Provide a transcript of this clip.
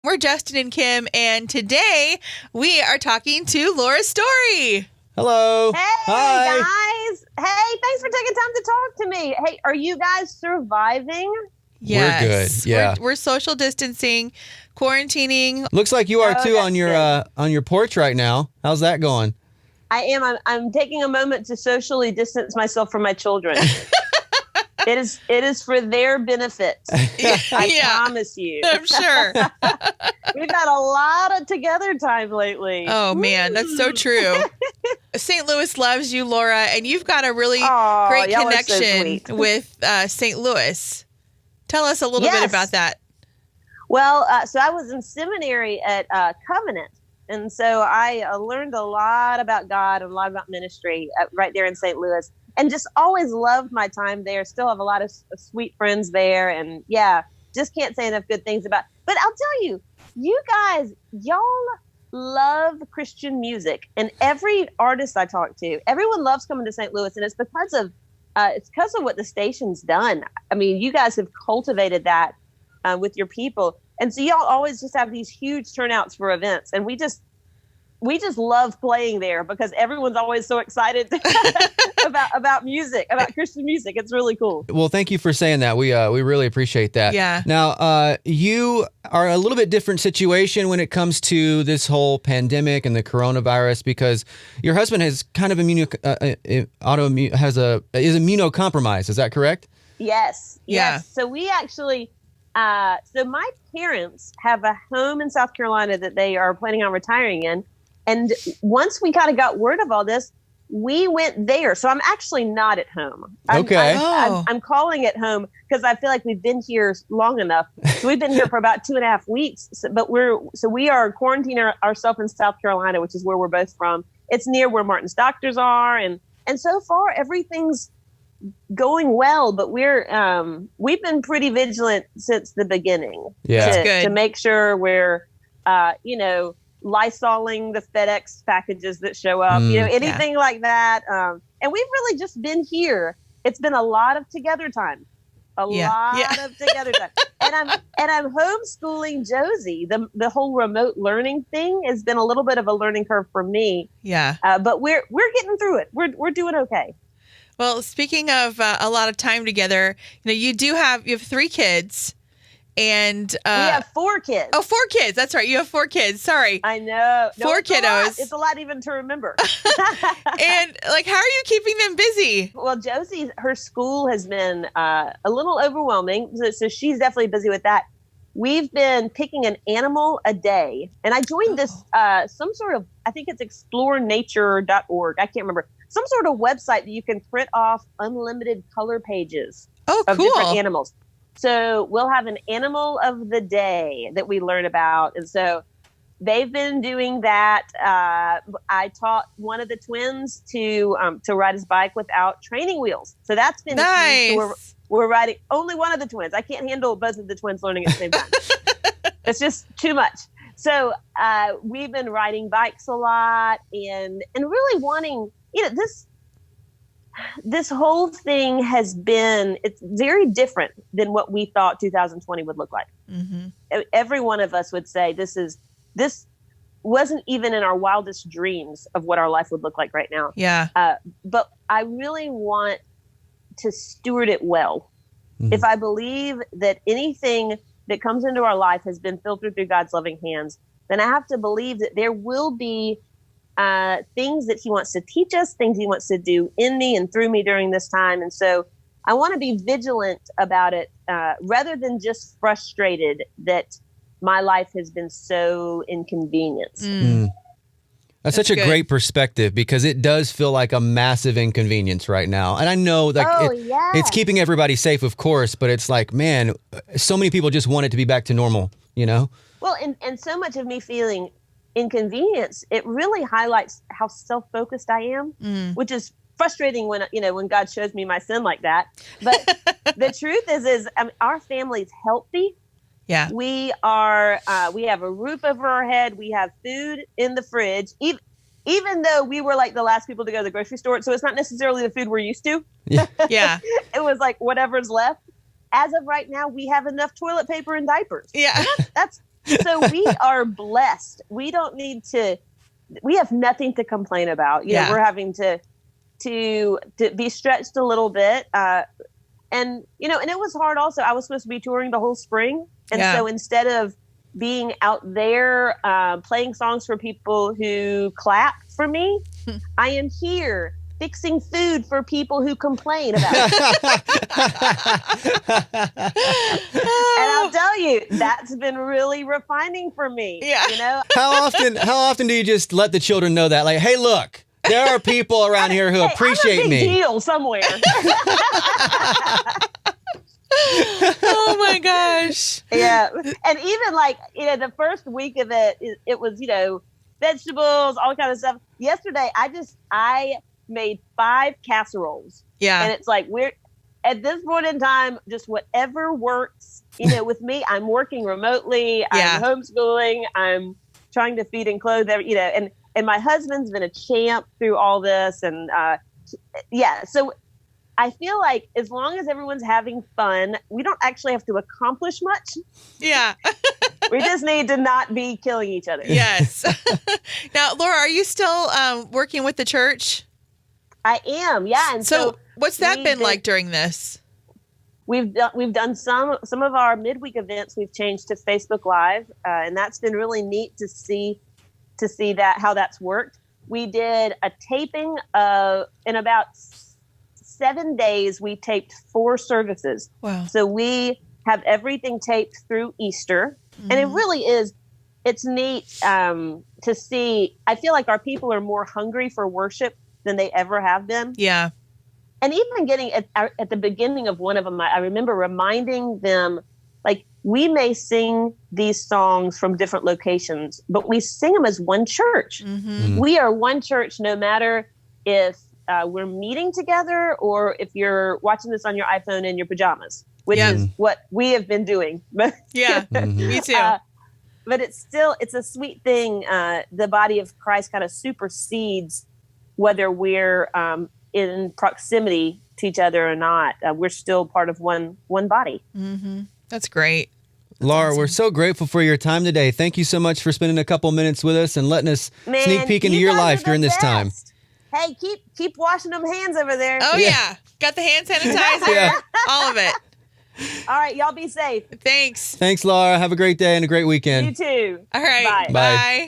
We're Justin and Kim, and today we are talking to Laura Story. Hello. Hey, Hi. guys. Hey, thanks for taking time to talk to me. Hey, are you guys surviving? Yes. We're good. Yeah. We're social distancing, quarantining. Looks like you are too that's on your porch right now. How's that going? I am. I'm taking a moment to socially distance myself from my children. It is for their benefit. I promise you. I'm sure. We've had a lot of together time lately. Oh, man, that's so true. St. Louis loves you, Laura, and you've got a really great y'all are so connection sweet. with St. Louis. Tell us a little bit about that. Well, so I was in seminary at Covenant. And so I learned a lot about God and a lot about ministry right there in St. Louis. And just always loved my time there. Still have a lot of sweet friends there. And yeah, just can't say enough good things about. But I'll tell you, you guys, y'all love Christian music. And every artist I talk to, everyone loves coming to St. Louis. And it's because of what the station's done. I mean, you guys have cultivated that with your people. And so y'all always just have these huge turnouts for events. And we just love playing there because everyone's always so excited about music, about Christian music. It's really cool. Well, thank you for saying that. We really appreciate that. Yeah. Now, you are a little bit different situation when it comes to this whole pandemic and the coronavirus because your husband has kind of is immunocompromised. Is that correct? Yes. Yeah. Yes. So we actually. So my parents have a home in South Carolina that they are planning on retiring in. And once we kind of got word of all this, we went there. So I'm actually not at home. Okay. I'm calling it home because I feel like we've been here long enough. So we've been here for about 2.5 weeks. But we are quarantining ourselves in South Carolina, which is where we're both from. It's near where Martin's doctors are. And so far, everything's going well, but we've been pretty vigilant since the begining. Yeah. To make sure we're Lysoling the FedEx packages that show up, anything like that. And we've really just been here. It's been a lot of together time. A lot of together time. And I'm homeschooling Josie. The whole remote learning thing has been a little bit of a learning curve for me. Yeah. But we're getting through it. We're doing okay. Well, speaking of a lot of time together, you have 3 kids, and we have 4 kids. Oh, 4 kids. That's right. You have 4 kids. Sorry. I know. 4 kiddos. It's a lot even to remember. And how are you keeping them busy? Well, Josie, her school has been a little overwhelming, so she's definitely busy with that. We've been picking an animal a day, and I joined this some sort of, I think it's explorenature.org. I can't remember. Some sort of website that you can print off unlimited color pages of different animals. So we'll have an animal of the day that we learn about. And so they've been doing that. I taught one of the twins to ride his bike without training wheels. So that's been nice. So we're riding only one of the twins. I can't handle both of the twins learning at the same time. It's just too much. So we've been riding bikes a lot and really wanting, this whole thing it's very different than what we thought 2020 would look like. Mm-hmm. Every one of us would say this wasn't even in our wildest dreams of what our life would look like right now. Yeah. But I really want to steward it well. Mm-hmm. If I believe that anything that comes into our life has been filtered through God's loving hands, then I have to believe that there will be things that he wants to teach us, things he wants to do in me and through me during this time. And so I want to be vigilant about it rather than just frustrated that my life has been so inconvenienced. That's such a great perspective because it does feel like a massive inconvenience right now. And I know it's keeping everybody safe, of course, but it's like, man, so many people just want it to be back to normal, Well, and so much of me feeling inconvenience, it really highlights how self-focused I am, which is frustrating when God shows me my sin like that. But the truth is our family's healthy. Yeah, we have a roof over our head. We have food in the fridge, even though we were like the last people to go to the grocery store. So it's not necessarily the food we're used to. Yeah. It was like whatever's left. As of right now, we have enough toilet paper and diapers. Yeah. That's So we are blessed. We don't need to. We have nothing to complain about. You know, we're having to be stretched a little bit. And, you know, and it was hard also. I was supposed to be touring the whole spring. And so instead of being out there playing songs for people who clap for me, I am here fixing food for people who complain about it. And I'll tell you, that's been really refining for me. Yeah. You know? How often do you just let the children know that? Like, hey, look, there are people around here who appreciate me. Deal somewhere. Oh my gosh. Yeah. And even like, you know, the first week of it was, you know, vegetables, all kind of stuff. Yesterday, I made 5 casseroles. Yeah. And it's like, we're at this point in time, just whatever works, you know, with me. I'm working remotely. I'm homeschooling. I'm trying to feed and clothe, you know, and my husband's been a champ through all this. And so I feel like as long as everyone's having fun, we don't actually have to accomplish much. Yeah. We just need to not be killing each other. Yes. Now, Laura, are you still working with the church? I am, yeah. And so what's that been like during this? We've done some of our midweek events. We've changed to Facebook Live, and that's been really neat to see that how that's worked. We did a taping in about 7 days. We taped 4 services. Wow! So we have everything taped through Easter, and it really is. It's neat to see. I feel like our people are more hungry for worship than they ever have been. Yeah. And even getting at the beginning of one of them, I remember reminding them, like, we may sing these songs from different locations, but we sing them as one church. Mm-hmm. We are one church, no matter if we're meeting together or if you're watching this on your iPhone in your pajamas, which is what we have been doing. Yeah, me too. But it's a sweet thing. The body of Christ kind of supersedes whether we're in proximity to each other or not. We're still part of one body. Mm-hmm. That's great. Laura, awesome. We're so grateful for your time today. Thank you so much for spending a couple minutes with us and letting us sneak peek into your life during this time. Hey, keep washing them hands over there. Oh, yeah. Got the hand sanitizer. All of it. All right. Y'all be safe. Thanks. Thanks, Laura. Have a great day and a great weekend. You too. All right. Bye. Bye.